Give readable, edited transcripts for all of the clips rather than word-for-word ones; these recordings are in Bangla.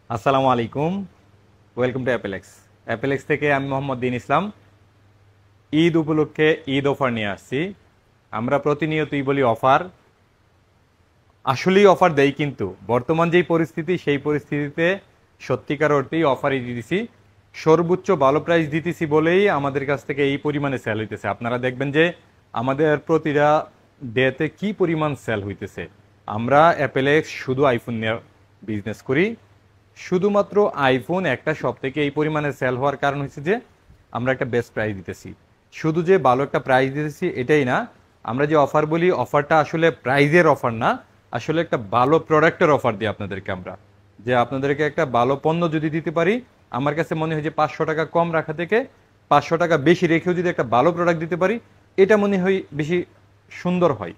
আসসালামু আলাইকুম। Welcome to অ্যাপেলেক্স। অ্যাপেলেক্স থেকে আমি মোহাম্মদ দিন ইসলাম। ঈদ উপলক্ষে ঈদ অফার নিয়ে আসছি। আমরা প্রতিনিয়তই বলি অফার, আসলেই অফার দেই, কিন্তু বর্তমান যেই পরিস্থিতি সেই পরিস্থিতিতে সত্যিকার অর্থেই অফারই দিতেছি। সর্বোচ্চ ভালো প্রাইস দিতেছি বলেই আমাদের কাছ থেকে এই পরিমাণে সেল হইতেছে। আপনারা দেখবেন যে আমাদের প্রতিটা ডেতে কি পরিমাণ সেল হইতেছে। আমরা অ্যাপেলেক্স শুধু আইফোন নিয়ে বিজনেস করি। শুধুমাত্র আইফোন একটা সব থেকে এই পরিমাণে সেল হওয়ার কারণ হচ্ছে যে আমরা একটা বেস্ট প্রাইস দিতেছি। শুধু যে ভালো একটা প্রাইস দিতেছি এটাই না, আমরা যে অফার বলি অফারটা আসলে প্রাইজের অফার না, আসলে একটা ভালো প্রোডাক্টের অফার দিই আপনাদেরকে আমরা। যে আপনাদেরকে একটা ভালো পণ্য যদি দিতে পারি, আমার কাছে মনে হয় যে 500 টাকা কম রাখা থেকে 500 টাকা বেশি রেখেও যদি একটা ভালো প্রোডাক্ট দিতে পারি, এটা মনে হয় বেশি সুন্দর হয়।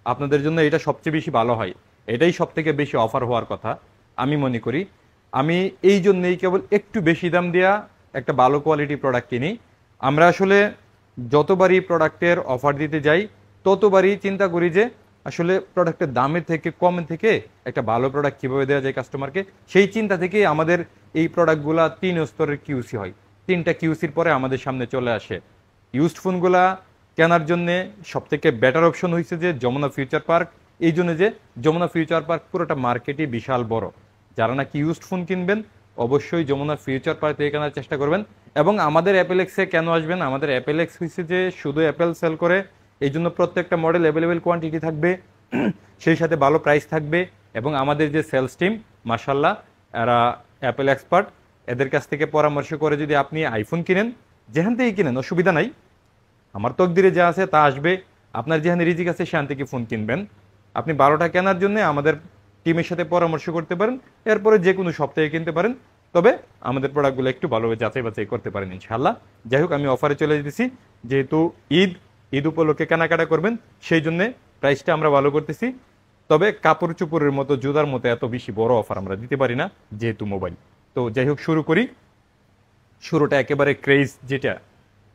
আপনাদের জন্য এটা সবচেয়ে বেশি ভালো হয়। এটাই সব থেকে বেশি অফার হওয়ার কথা আমি মনে করি। আমি এই জন্যেই কেবল একটু বেশি দাম দেওয়া একটা ভালো কোয়ালিটি প্রোডাক্ট কিনি। আমরা আসলে যতবারই প্রোডাক্টের অফার দিতে যাই ততবারই চিন্তা করি যে আসলে প্রোডাক্টের দামের থেকে কমের থেকে একটা ভালো প্রোডাক্ট কীভাবে দেওয়া যায় কাস্টমারকে। সেই চিন্তা থেকেই আমাদের এই প্রোডাক্টগুলা 3 স্তরের কিউসি হয়। 3টা কিউসির পরে আমাদের সামনে চলে আসে। ইউজড ফোনগুলা কেনার জন্যে সবথেকে বেটার অপশন হয়েছে যে যমুনা ফিউচার পার্ক। এই জন্য যে যমুনা ফিউচার পার্ক পুরোটা মার্কেটই বিশাল বড়। যারা নাকি ইউজড ফোন কিনবেন অবশ্যই যমুনা ফিউচার পার্ক থেকে কেনার চেষ্টা করবেন। এবং আমাদের অ্যাপেলেক্সে কেন আসবেন, আমাদের অ্যাপেলেক্স হয়েছে যে শুধু অ্যাপেল সেল করে, এই জন্য প্রত্যেকটা মডেল অ্যাভেলেবেল কোয়ান্টিটি থাকবে, সেই সাথে ভালো প্রাইস থাকবে। এবং আমাদের যে সেলস টিম মাশাল্লাহ, এরা অ্যাপেল এক্সপার্ট। এদের কাছ থেকে পরামর্শ করে যদি আপনি আইফোন কিনেন, যেখান থেকেই কিনেন অসুবিধা নাই, আমার তকদিরে যা আছে তা আসবে। আপনার যেখানে রিজিক আছে সেখান থেকে ফোন কিনবেন। আপনি 12টা কেনার জন্য আমাদের টিমের সাথে পরামর্শ করতে পারেন, এরপরে যে কোনো সপ্তাহে কিনতে পারেন। তবে আমাদের প্রোডাক্টগুলো একটু ভালোভাবে যাচাই বাছাই করতে পারেন ইনশাআল্লাহ। যাই হোক, আমি অফারে চলে যেতেছি। যেহেতু ঈদ ঈদ উপলক্ষে কেনাকাটা করবেন, সেই জন্যে প্রাইসটা আমরা ভালো করতেছি। তবে কাপড় চোপড়ের মতো জুতার মতো এত বেশি বড় অফার আমরা দিতে পারি না, যেহেতু মোবাইল। তো যাই হোক, শুরু করি। শুরুটা একেবারে ক্রেজ, যেটা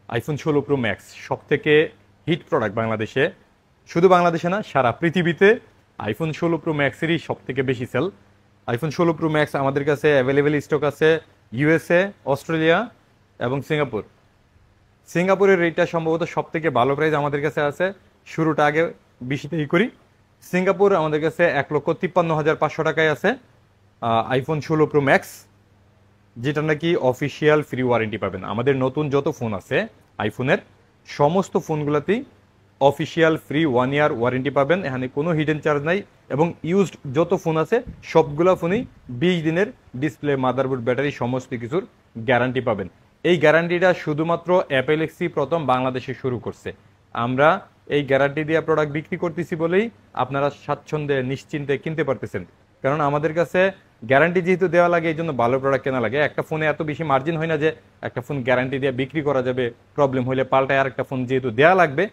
আইফোন 16 প্রো ম্যাক্স সব থেকে হিট প্রোডাক্ট বাংলাদেশে। শুধু বাংলাদেশে না, সারা পৃথিবীতে আইফোন 16 প্রো ম্যাক্সেরই সব থেকে বেশি সেল। আইফোন 16 প্রো ম্যাক্স আমাদের কাছে অ্যাভেলেবেল স্টক আছে ইউএসএ, অস্ট্রেলিয়া এবং সিঙ্গাপুর। সিঙ্গাপুরের রেটটা সম্ভবত সব থেকে ভালো প্রাইস আমাদের কাছে আছে। শুরুটা আগে বেশিতেই করি। সিঙ্গাপুর আমাদের কাছে 1,53,500 টাকায় আছে আইফোন 16 প্রো ম্যাক্স, যেটা নাকি অফিসিয়াল ফ্রি ওয়ারেন্টি পাবেন। আমাদের নতুন যত ফোন আছে আইফোনের, সমস্ত ফোনগুলোতেই অফিসিয়াল ফ্রি 1 ইয়ার ওয়ারেন্টি পাবেন। এখানে কোনো হিডেন চার্জ নাই। এবং ইউজড যত ফোন আছে সবগুলো ফোনই 20 দিনের ডিসপ্লে, মাদারবোর্ড, ব্যাটারি সমস্ত কিছুর গ্যারান্টি পাবেন। এই গ্যারান্টিটা শুধুমাত্র অ্যাপেলেক্সি প্রথম বাংলাদেশে শুরু করছে। আমরা এই গ্যারান্টি দিয়ে প্রোডাক্ট বিক্রি করতেছি বলেই আপনারা স্বাচ্ছন্দ্যে নিশ্চিন্তে কিনতে পারতেছেন। কারণ আমাদের কাছে গ্যারান্টি যেহেতু দেওয়া লাগে, এই জন্য ভালো প্রোডাক্ট কেনা লাগে। একটা ফোনে এত বেশি মার্জিন হয় না যে একটা ফোন গ্যারান্টি দিয়ে বিক্রি করা যাবে, প্রবলেম হলে পাল্টায় আর একটা ফোন যেহেতু দেওয়া লাগবে,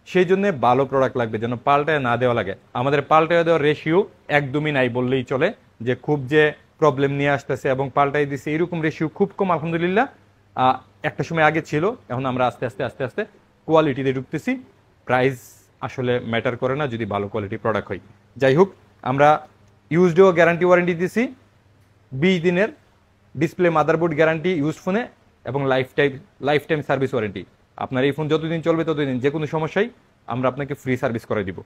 সেই জন্য ভালো প্রোডাক্ট লাগবে যেন পাল্টায় না দেওয়া লাগে। আমাদের পাল্টায় দেওয়ার রেশিও একদমই নাই বললেই চলে। যে খুব যে প্রবলেম নিয়ে আসতেছে এবং পাল্টাই দিচ্ছে এরকম রেশিও খুব কম আলহামদুলিল্লাহ। একটা সময় আগে ছিল, এখন আমরা আস্তে আস্তে আস্তে আস্তে কোয়ালিটিতে ঢুকতেছি। প্রাইস আসলে ম্যাটার করে না যদি ভালো কোয়ালিটি প্রোডাক্ট হয়। যাই হোক, আমরা ইউজডও গ্যারান্টি ওয়ারেন্টি দিছি 20 দিনের ডিসপ্লে, মাদারবোর্ড গ্যারান্টি ইউজ ফোনে, এবং লাইফ টাইম সার্ভিস ওয়ারেন্টি। আপনার এই ফোন যতদিন চলবে ততদিন যে কোনো সমস্যায় আমরা আপনাকে ফ্রি সার্ভিস করে দিব।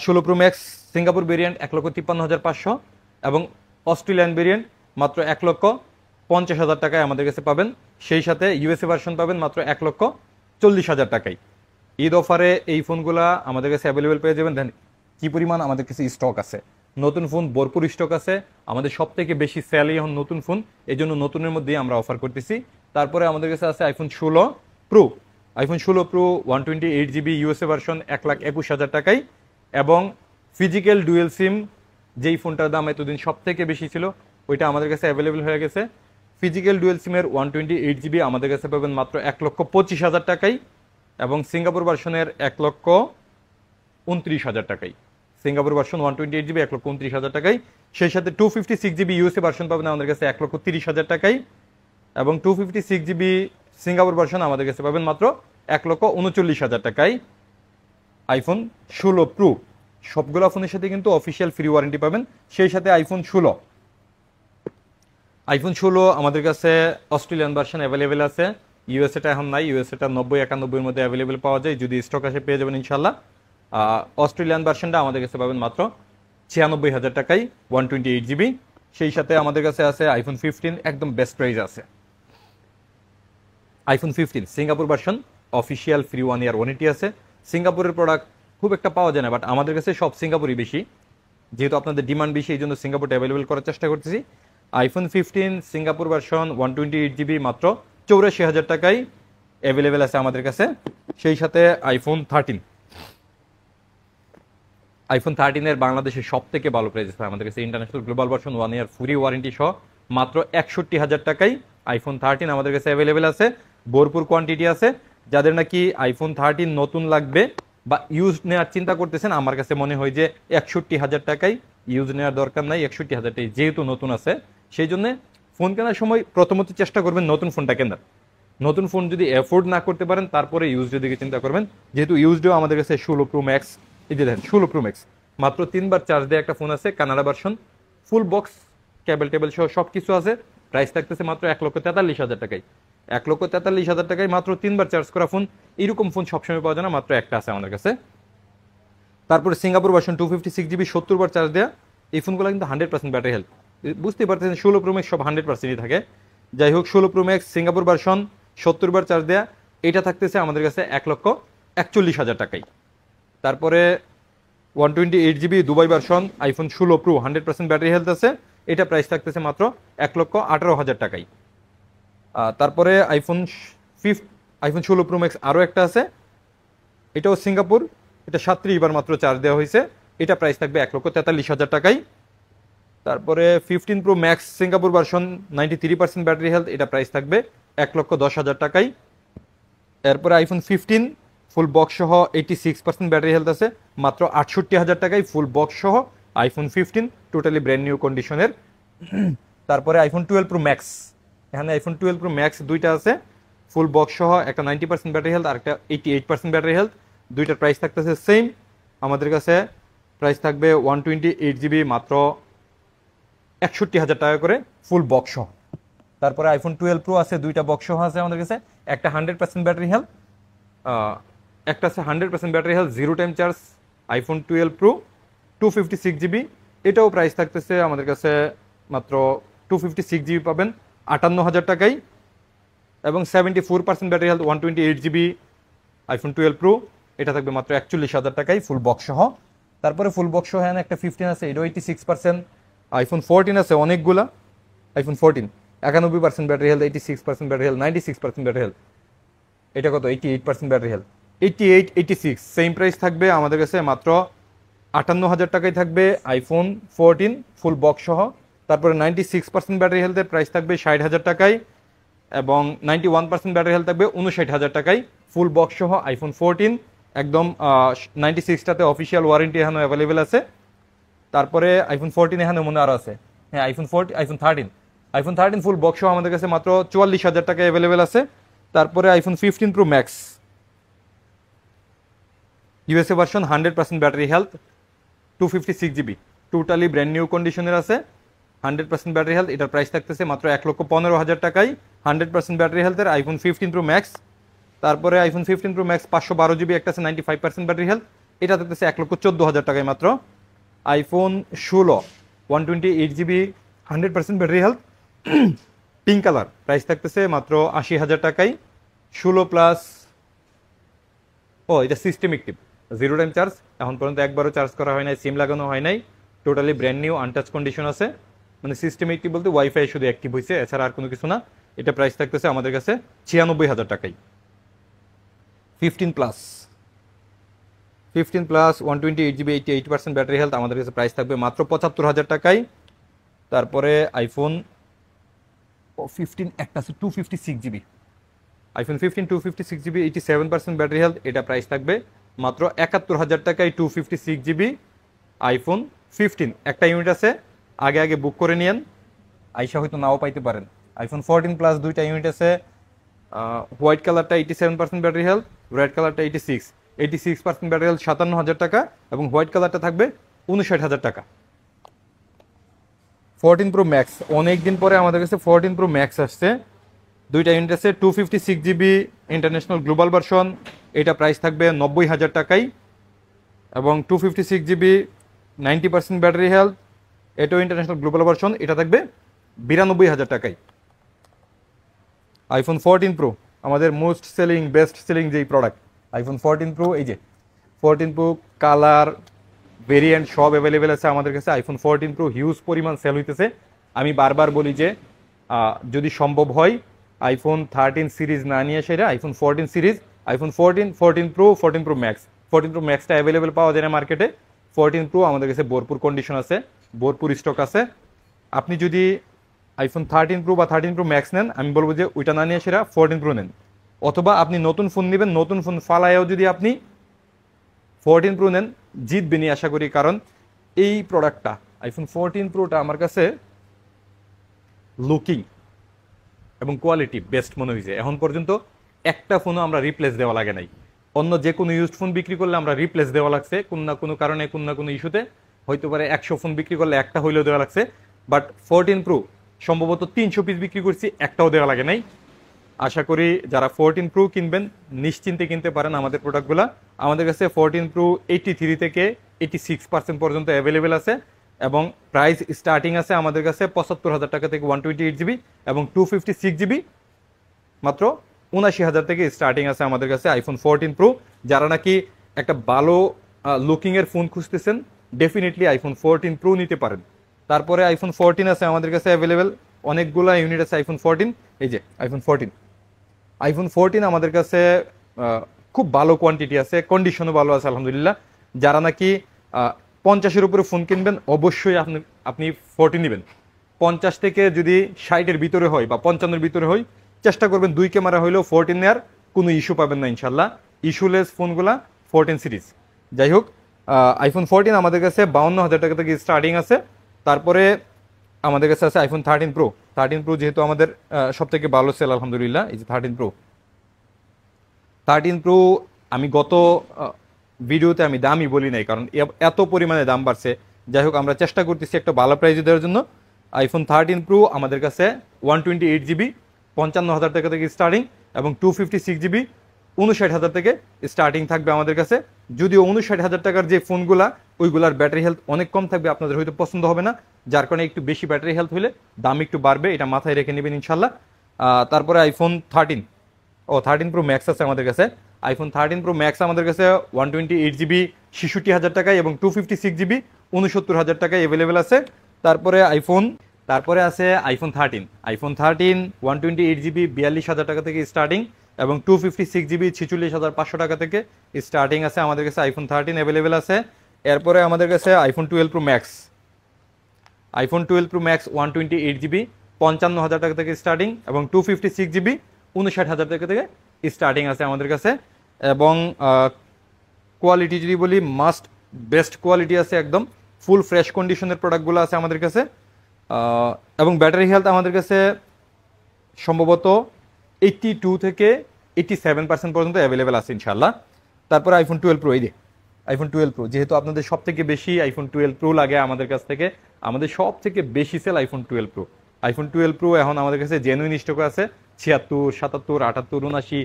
16 প্রো ম্যাক্স সিঙ্গাপুর ভেরিয়েন্ট 1,53,500 এবং অস্ট্রেলিয়ান ভেরিয়েন্ট মাত্র 1,50,000 টাকায় আমাদের কাছে পাবেন। সেই সাথে ইউএসএ ভার্সন পাবেন মাত্র 1,40,000 টাকায়। ঈদ অফারে এই ফোনগুলা আমাদের কাছে অ্যাভেলেবেল পেয়ে যাবেন। দেন কি পরিমাণ আমাদের কাছে স্টক আছে, নতুন ফোন ভরপুর স্টক আছে। আমাদের সব থেকে বেশি সেলই এখন নতুন ফোন, এই জন্য নতুনের মধ্যেই আমরা অফার করতেছি। তারপরে আমাদের কাছে আছে iPhone 16 pro. IPhone 16 pro 128 GB USA version 1,21,000 টাকায়। এবং ফিজিক্যাল ডুয়েল সিম, যেই ফোনটার দাম এতদিন সব থেকে বেশি ছিল, ওইটা আমাদের কাছে অ্যাভেলেবেল হয়ে গেছে। ফিজিক্যাল ডুয়েল সিমের 128 GB আমাদের কাছে পাবেন মাত্র 1,25,000 টাকায়। এবং সিঙ্গাপুর ভার্সনের 1,29,000 টাকায়। সিঙ্গাপুর ভার্সন 128 GB 1,29,000 টাকায়। সেই সাথে 256 GB ইউএসএ ভার্সন পাবেন আমাদের কাছে 1,30,000 টাকায়। এবং 256 GB সিঙ্গাপুর ভার্সন আমাদের কাছে পাবেন মাত্র 1,39,000 টাকায়। আইফোন 16 প্রো সবগুলো ফোনের সাথে কিন্তু অফিসিয়াল ফ্রি ওয়ারেন্টি পাবেন। সেই সাথে আইফোন 16 আইফোন 16 আমাদের কাছে অস্ট্রেলিয়ান ভার্সন অ্যাভেলেবেল আছে, ইউএসএটা এখন নাই, ইউএসএটা 90-91 মধ্যে অ্যাভেলেবেল পাওয়া যায়, যদি স্টক আসে পেয়ে যাবেন ইনশাল্লাহ। অস্ট্রেলিয়ান ভার্সনটা আমাদের কাছে পাবেন মাত্র 96,000 টাকায় 128 GB। সেই সাথে আমাদের কাছে আছে আইফোন 15, একদম বেস্ট প্রাইস আছে। IPhone 15 Singapore version official free 1 year warranty আছে। সিঙ্গাপুরের প্রোডাক্ট খুব একটা পাওয়া যায় না, বাট আমাদের কাছে সব সিঙ্গাপুরই বেশি, যেহেতু আপনাদের ডিমান্ড বেশি এই জন্য সিঙ্গাপুরটা অ্যাভেলেবেল করার চেষ্টা করতেছি। আইফোন 15 সিঙ্গাপুর ভার্সন 128 GB মাত্র 84,000 টাকায় অ্যাভেলেবেল আছে আমাদের কাছে। সেই সাথে আইফোন 13 এর বাংলাদেশের সব থেকে ভালো প্রাইস আছে আমাদের কাছে, ইন্টারন্যাশনাল গ্লোবাল ভার্সন 1 ইয়ার ফ্রি ওয়ারেন্টি সহ মাত্র 61,000 টাকায় আইফোন 13 আমাদের কাছে অ্যাভেলেবেল আছে। ভরপুর কোয়ান্টিটি আছে। যাদের নাকি আইফোন 13 নতুন লাগবে বা ইউজ নেওয়ার চিন্তা করতেছেন, আমার কাছে মনে হয় যে 61,000 টাকায় ইউজ নেওয়ার দরকার নাই, 61,000 টাকায় যেহেতু নতুন আছে, সেই জন্য ফোন কেনার সময় প্রথমত চেষ্টা করবেন নতুন ফোনটা কেনার। নতুন ফোন যদি অ্যাফোর্ড না করতে পারেন তারপরে ইউজড দিকে চিন্তা করবেন, যেহেতু ইউজডও আমাদের কাছে 16 প্রো ম্যাক্স, এই যে দেখেন 16 প্রো ম্যাক্স মাত্র 3বার চার্জ দিয়ে একটা ফোন আছে, কানাডা ভার্সন, ফুল বক্স কেবল টেবল সহ সব কিছু আছে। প্রাইস থাকতেছে মাত্র 1,43,000 টাকায়। 1,43,000 টাকায় মাত্র 3বার চার্জ করা ফোন, এরকম ফোন সবসময় পাওয়া যায় না, মাত্র একটা আছে আমাদের কাছে। তারপরে সিঙ্গাপুর ভার্সন 256 GB 70বার চার্জ দেওয়া, এই ফোনগুলো কিন্তু 100% ব্যাটারি হেলথ। বুঝতেই পারতেছেন 16 প্রো ম্যাক্স সব 100%ই থাকে। যাই হোক 16 প্রো ম্যাক্স সিঙ্গাপুর ভার্সন 70বার চার্জ দেওয়া, এটা থাকতেছে আমাদের কাছে 1,41,000 টাকায়। তারপরে 128 GB Dubai version iPhone 16 pro 100% battery health আছে, এটা প্রাইস থাকতেছে মাত্র 1,18,000 টাকায়। তারপরে আইফোন 16 প্রো ম্যাক্স আরও একটা আছে, এটাও সিঙ্গাপুর, এটা 37বার মাত্র চার্জ দেওয়া হয়েছে, এটা প্রাইস থাকবে 1,43,000 টাকায়। তারপরে 15 pro max Singapore version 93% battery health, এটা প্রাইস থাকবে 1,10,000 টাকায়। এরপরে আইফোন 15 ফুল বক্স সহ 86% ব্যাটারি হেলথ আছে, মাত্র 68,000 টাকায় ফুল বক্স সহ আইফোন 15 টোটালি ব্র্যান্ড নিউ কন্ডিশনের। তারপরে আইফোন 12 প্রো ম্যাক্স, এখানে আইফোন 12 প্রো ম্যাক্স দুইটা আছে, ফুল বক্স সহ একটা 90% ব্যাটারি হেলথ আর একটা 88% ব্যাটারি হেলথ, দুইটার প্রাইস থাকতেছে সেম আমাদের কাছে। প্রাইস থাকবে 128 GB মাত্র 61,000 টাকা করে ফুল বক্স সহ। তারপরে আইফোন 12 প্রো আছে, দুইটা বক্স সহ আছে আমাদের কাছে, একটা 100% ব্যাটারি হেলথ, একটা আছে 100% battery health zero time charge iPhone 12 pro 256 GB, এটাও প্রাইস থাকতেছে আমাদের কাছে মাত্র 256 GB পাবেন 58,000 টাকায়। এবং 74% battery health 128 GB iPhone 12 pro, এটা থাকবে মাত্র 41,000 টাকায় ফুল বক্স সহ। তারপরে ফুল বক্স সহ হ্যাঁ একটা 15 আছে, এটাও 86%। আইফোন 14 আছে অনেকগুলা, iPhone 14 91% battery health, 86% battery health, 96% battery health, এটা কত 88% ব্যাটারি হেলথ, 88, 86 সেম প্রাইস থাকবে আমাদের কাছে মাত্র 58,000 টাকায় থাকবে আইফোন 14 ফুল বক্স সহ। তারপরে 96% ব্যাটারি হেলথের প্রাইস থাকবে 60,000 টাকায়, এবং 91% ব্যাটারি হেলথ থাকবে 59,000 টাকায় ফুল বক্স সহ আইফোন 14 একদম। 96টাতে অফিসিয়াল ওয়ারেন্টি এখানে অ্যাভেলেবেল আছে। তারপরে আইফোন 14 এখানে মনে আরও আছে, হ্যাঁ আইফোন 13 ফুল বক্স সহ আমাদের কাছে মাত্র 44,000 টাকায় অ্যাভেলেবেল আছে। তারপরে iPhone 15 pro max USA version 100% battery health 256 GB totally brand new কন্ডিশনের আছে, 100% ব্যাটারি হেলথ, এটার প্রাইস থাকতেছে মাত্র 1,15,000 টাকায় 100% ব্যাটারি হেলথের আইফোন 15 প্রো ম্যাক্স। তারপরে আইফোন 15 প্রো ম্যাক্স 512 GB একটা আছে 95% ব্যাটারি হেলথ, এটা থাকতেছে 1,14,000 টাকায় মাত্র। IPhone 16 128 GB 100% battery health pink colour, price থাকতেছে মাত্র 80,000 টাকায় 16 প্লাস। এটা system active zero time charge, এখন পর্যন্ত একবারও চার্জ করা হয় নাই, সিম লাগানো হয় নাই, totally brand new untouch condition আছে। মানে সিস্টেম অ্যাক্টিভ বলতে ওয়াইফাই শুধু অ্যাক্টিভ হয়েছে, এছাড়া আর কোনো কিছু না। এটা প্রাইস থাকতেছে আমাদের কাছে 96,000 টাকায়। 15 প্লাস 128 GB 88% ব্যাটারি হেলথ আমাদের কাছে প্রাইস থাকবে মাত্র 75,000 টাকায়। তারপরে আইফোন 15 একটা আছে 256 GB, iPhone 15 256 GB 87% battery health, এটা প্রাইস থাকবে মাত্র 71,000 টাকায় 256 GB আইফোন 15 একটা ইউনিট আছে, আগে বুক করে নিয়েন, আইসা হয়তো নাও পাইতে পারেন। আইফোন 14 প্লাস দুইটা ইউনিট আছে, হোয়াইট কালারটা 87% ব্যাটারি হেলথ, রেড কালারটা 86% ব্যাটারি হেলথ 57,000 টাকা, এবং হোয়াইট কালারটা থাকবে 59,000 টাকা। 14 Pro Max, অনেক দিন পরে আমাদের কাছে 14 Pro Max আসছে। দুইটা ইউনিট আছে, 256 GB ইন্টারন্যাশনাল গ্লোবাল ভার্সন, এটা প্রাইস থাকবে 90,000 টাকায়। এবং 256 GB 90% ব্যাটারি হেলথ, এটাও ইন্টারন্যাশনাল গ্লোবাল ভার্সন, এটা থাকবে 92,000 টাকায়। আইফোন 14 Pro আমাদের মোস্ট সেলিং বেস্ট সেলিং যেই প্রোডাক্ট আইফোন 14 Pro, এই যে 14 Pro কালার ভেরিয়েন্ট সব অ্যাভেলেবেল আছে আমাদের কাছে। আইফোন 14 Pro হিউজ পরিমাণ সেল হইতেছে। আমি বারবার বলি যে যদি সম্ভব হয় আইফোন 13 সিরিজ না নিয়ে সেটা iPhone 14 series, iPhone 14, 14 Pro, 14 Pro Max। 14 Pro Maxটা অ্যাভেলেবেল পাওয়া যায় না মার্কেটে। 14 Pro আমাদের কাছে ভরপুর কন্ডিশন আছে, ভরপুর স্টক আছে। আপনি যদি আইফোন 13 Pro বা 13 Pro Max নেন, আমি বলবো যে ওইটা না নিয়ে সেটা 14 Pro নেন। অথবা আপনি নতুন ফোন নেবেন, নতুন ফোন ফালায়ও যদি আপনি 14 Pro নেন, জিতবেনই আশা করি। কারণ এই প্রোডাক্টটা আইফোন 14 Proটা আমার কাছে লুকিং এবং কোয়ালিটি বেস্ট মনে হয়েছে। এখন পর্যন্ত একটা ফোনও আমরা রিপ্লেস দেওয়া লাগে নাই। অন্য যে কোনো ইউজড ফোন বিক্রি করলে আমরা রিপ্লেস দেওয়া লাগছে কোনো না কোনো কারণে, কোনো না কোনো ইস্যুতে। হয়তো পারে 100 ফোন বিক্রি করলে একটা হইলেও দেওয়া লাগছে, বাট 14 Pro সম্ভবত 300 পিস বিক্রি করছি, একটাও দেওয়া লাগে নাই। আশা করি যারা 14 Pro কিনবেন নিশ্চিন্তে কিনতে পারেন আমাদের প্রোডাক্টগুলো। আমাদের কাছে 14 Pro 83 থেকে 86% পর্যন্ত অ্যাভেলেবেল আছে এবং প্রাইস স্টার্টিং আছে আমাদের কাছে 75,000 টাকা থেকে 128 GB, এবং 256 GB মাত্র 79,000 থেকে স্টার্টিং আছে আমাদের কাছে আইফোন 14 Pro। যারা নাকি একটা ভালো লুকিংয়ের ফোন খুঁজতেছেন, ডেফিনেটলি আইফোন 14 Pro নিতে পারেন। তারপরে আইফোন 14 আছে আমাদের কাছে অ্যাভেলেবেল, অনেকগুলো ইউনিট আছে আইফোন 14। এই যে আইফোন 14, আইফোন 14 আমাদের কাছে খুব ভালো কোয়ান্টিটি আছে, কন্ডিশনও ভালো আছে আলহামদুলিল্লাহ। যারা নাকি 50-এর উপরে ফোন কিনবেন, অবশ্যই আপনি 14 নেবেন। 50 থেকে যদি 60-এর ভিতরে হয় বা 55-এর ভিতরে হয়, চেষ্টা করবেন 2 ক্যামেরা হইলেও 14 নেওয়ার, কোনো ইস্যু পাবেন না ইনশাল্লাহ। ইস্যুলেস ফোনগুলা 14 সিরিজ। যাই হোক, আইফোন 14 আমাদের কাছে 52,000 টাকা থেকে স্টার্টিং আছে। তারপরে আমাদের কাছে আছে আইফোন 13 Pro। 13 Pro যেহেতু আমাদের সব থেকে ভালো সেল আলহামদুলিল্লাহ। এই যে 13 Pro, 13 Pro আমি গত ভিডিওতে আমি দামই বলি নাই, কারণ এত পরিমাণে দাম বাড়ছে। যাই হোক, আমরা চেষ্টা করতেছি একটা ভালো প্রাইজে দেওয়ার জন্য। আইফোন 13 Pro আমাদের কাছে 128 GB 55,000 টাকা থেকে স্টার্টিং, এবং 256 GB 59,000 থেকে স্টার্টিং থাকবে আমাদের কাছে। যদিও 59,000 টাকার যে ফোনগুলা, ওইগুলার ব্যাটারি হেলথ অনেক কম থাকবে, আপনাদের হয়তো পছন্দ হবে না, যার কারণে একটু বেশি ব্যাটারি হেলথ হলে দাম একটু বাড়বে, এটা মাথায় রেখে নেবেন ইনশাল্লাহ। তারপরে আইফোন 13 Pro Max আছে আমাদের কাছে। আইফোন 13 Pro Max আমাদের কাছে 128 GB 66,000 টাকায় এবং 256 GB 69,000 টাকায় অ্যাভেলেবেল আছে। তারপরে আছে আইফোন 13 128 GB 42,000 টাকা থেকে স্টার্টিং, এবং 256 GB 46,500 টাকা থেকে স্টার্টিং আছে আমাদের কাছে আইফোন 13 অ্যাভেলেবেল আছে। এরপরে আমাদের কাছে iPhone 12 Pro Max, iPhone 12 Pro Max 128 GB 55,000 টাকা থেকে স্টার্টিং, এবং 256 GB 59,000 টাকা থেকে স্টার্টিং আছে আমাদের কাছে। এবং কোয়ালিটি যদি বলি, মাস্ট বেস্ট কোয়ালিটি আছে, একদম ফুল ফ্রেশ কন্ডিশনের প্রোডাক্টগুলো আছে আমাদের কাছে। এবং ব্যাটারি হেলথ আমাদের কাছে সম্ভবত 82 থেকে 87% পর্যন্ত অ্যাভেলেবেল আছে ইনশাল্লাহ। তারপরে আইফোন 12 Pro, এই যে আইফোন 12 Pro, যেহেতু আপনাদের সব থেকে বেশি আইফোন 12 Pro লাগে আমাদের কাছ থেকে, আমাদের সব থেকে বেশি sell iPhone 12 Pro। IPhone 12 Pro এখন আমাদের কাছে জেনুইন স্টক আছে 76, 77, 78, 79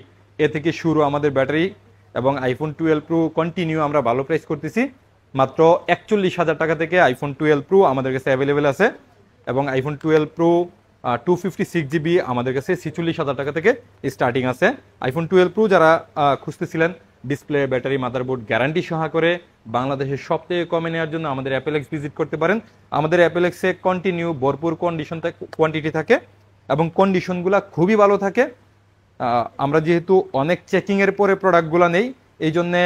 এ থেকে শুরু আমাদের ব্যাটারি। এবং আইফোন 12 Pro কন্টিনিউ আমরা ভালো প্রাইস করতেছি, মাত্র 41,000 টাকা থেকে আইফোন 12 Pro আমাদের কাছে অ্যাভেলেবেল আছে। এবং আইফোন 12 Pro 256 GB আমাদের কাছে 46,000 টাকা থেকে স্টার্টিং আছে। আইফোন 12 Pro যারা খুঁজতেছিলেন ডিসপ্লে, ব্যাটারি, মাদারবোর্ড গ্যারান্টি সহ করে বাংলাদেশের সবথেকে কমে নেওয়ার জন্য আমাদের অ্যাপেলেক্স ভিজিট করতে পারেন। আমাদের অ্যাপেলেক্সে কন্টিনিউ ভরপুর কোয়ান্টিটি থাকে এবং কন্ডিশনগুলো খুবই ভালো থাকে। আমরা যেহেতু অনেক চেকিংয়ের পরে প্রোডাক্টগুলো নেই, এই জন্যে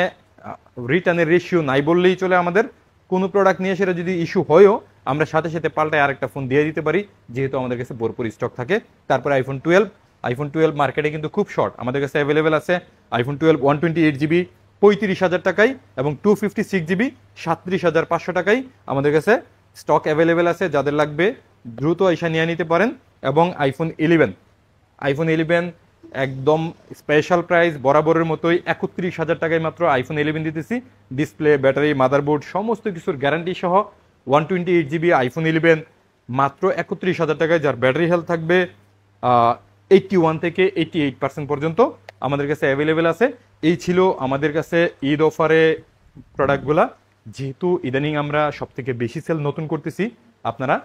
রিটার্নের রেশিও নাই বললেই চলে। আমাদের কোনো প্রোডাক্ট নিয়ে সেটা যদি ইস্যু হয়ও, আমরা সাথে সাথে পাল্টায় আরেকটা ফোন দিয়ে দিতে পারি, যেহেতু আমাদের কাছে ভরপুর স্টক থাকে। তারপরে আইফোন 12 মার্কেটে কিন্তু খুব শর্ট, আমাদের কাছে অ্যাভেলেবেল আছে আইফোন 12 128 GB 35,000 টাকায়, এবং 256 GB 37,500 টাকায় আমাদের কাছে স্টক অ্যাভেলেবেল আছে। যাদের লাগবে দ্রুত এসে নিয়ে নিতে পারেন। এবং আইফোন 11 একদম স্পেশাল প্রাইস বরাবরের মতোই 31,000 টাকায় মাত্র আইফোন 11 দিতেছি। ডিসপ্লে, ব্যাটারি, মাদারবোর্ড সমস্ত কিছুর গ্যারান্টি সহ 128 GB আইফোন 11 মাত্র 31,000 টাকায়, যার ব্যাটারি হেলথ থাকবে 81 থেকে 88% পর্যন্ত আমাদের কাছে অ্যাভেলেবেল আছে। এই ছিল আমাদের কাছে ঈদ অফারে প্রোডাক্টগুলা। যেহেতু ইদানিং আমরা সব থেকে বেশি সেল নতুন করতেছি, আপনারা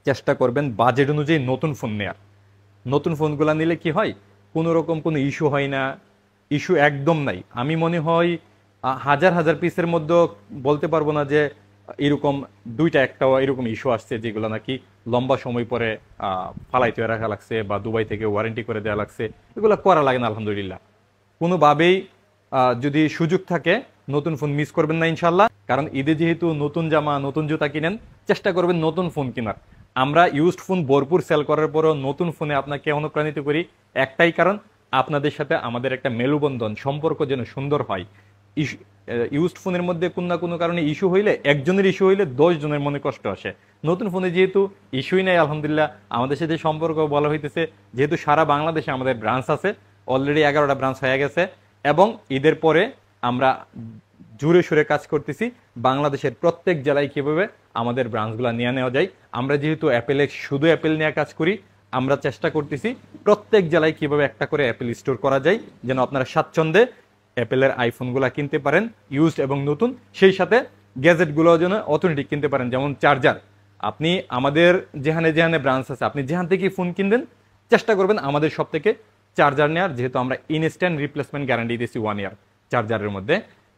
চেষ্টা করবেন বাজেট অনুযায়ী নতুন ফোন নেয়ার। নতুন ফোনগুলো নিলে কি হয়, কোনো রকম কোনো ইস্যু হয় না, ইস্যু একদম নাই। আমি মনে হয় হাজার হাজার পিসের মধ্যে বলতে পারবো না যে এরকম দুইটা একটাও এরকম ইস্যু আসছে যেগুলো নাকি লম্বা সময় পরে ফালাইতে রাখা লাগছে বা দুবাই থেকে ওয়ারেন্টি করে দেওয়া লাগছে। এগুলো করা লাগে না আলহামদুলিল্লাহ। কোনোভাবেই যদি সুযোগ থাকে নতুন ফোন মিস করবেন না ইনশাল্লাহ। কারণ ঈদে যেহেতু নতুন জামা নতুন জুতা কিনেন, চেষ্টা করবেন নতুন ফোন কেনার। আমরা ইউজড ফোন ভরপুর সেল করার পরও নতুন ফোনে আপনাকে অনুপ্রাণিত করি একটাই কারণ, আপনাদের সাথে আমাদের একটা মেলবন্ধন, সম্পর্ক যেন সুন্দর হয়। ইউজড ফোনের মধ্যে কোনো না কোনো কারণে ইস্যু হইলে, একজনের ইস্যু হইলে 10 জনের মনে কষ্ট আসে। নতুন ফোনে যেহেতু ইস্যুই নাই আলহামদুলিল্লাহ, আমাদের সাথে সম্পর্ক বলা হইতেছে। যেহেতু সারা বাংলাদেশে আমাদের ব্রাঞ্চ আছে, অলরেডি 11টা ব্রাঞ্চ হয়ে গেছে, এবং ঈদের পরে আমরা জোরে সোরে কাজ করতেছি বাংলাদেশের প্রত্যেক জেলায় কিভাবে আমাদের ব্রাঞ্চগুলো নিয়ে নেওয়া যায়। আমরা যেহেতু অ্যাপেলেক্স শুধু অ্যাপেল নিয়ে কাজ করি, আমরা চেষ্টা করতেছি প্রত্যেক জেলায় কিভাবে একটা করে অ্যাপেল স্টোর করা যায়, যেন আপনারা স্বাচ্ছন্দ্যে অ্যাপেলের আইফোনগুলো কিনতে পারেন ইউজড এবং নতুন। সেই সাথে গ্যাজেটগুলো যেন অথেন্টিক কিনতে পারেন, যেমন চার্জার। আপনি আমাদের যেখানে যেখানে ব্রাঞ্চ আছে, আপনি যেখান থেকে ফোন কিনবেন চেষ্টা করবেন আমাদের সব থেকে চার্জার নেওয়ার, যেহেতু আমরা ইনস্ট্যান্ট রিপ্লেসমেন্ট গ্যারান্টি দিয়েছি 1 ইয়ার চার্জারের মধ্যে।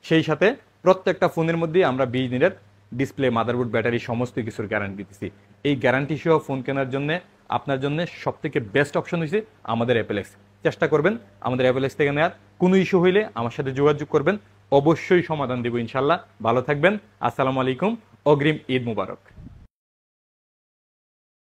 সেই সাথে প্রত্যেকটা ফোনের মধ্যে আমরা 20 দিনের ডিসপ্লে, মাদারবোর্ড, ব্যাটারি সমস্ত কিছুর গ্যারান্টি দিচ্ছি। এই গ্যারান্টি সহ ফোন কেনার জন্য আপনার জন্য সব থেকে বেস্ট অপশন হয়েছে আমাদের অ্যাপেলেক্স। চেষ্টা করবেন আমাদের অ্যাপেলেক্স থেকে নেওয়ার। কোনো ইস্যু হইলে আমার সাথে যোগাযোগ করবেন, অবশ্যই সমাধান দেব ইনশাল্লাহ। ভালো থাকবেন। আসসালামু আলাইকুম। অগ্রিম ঈদ মুবারক।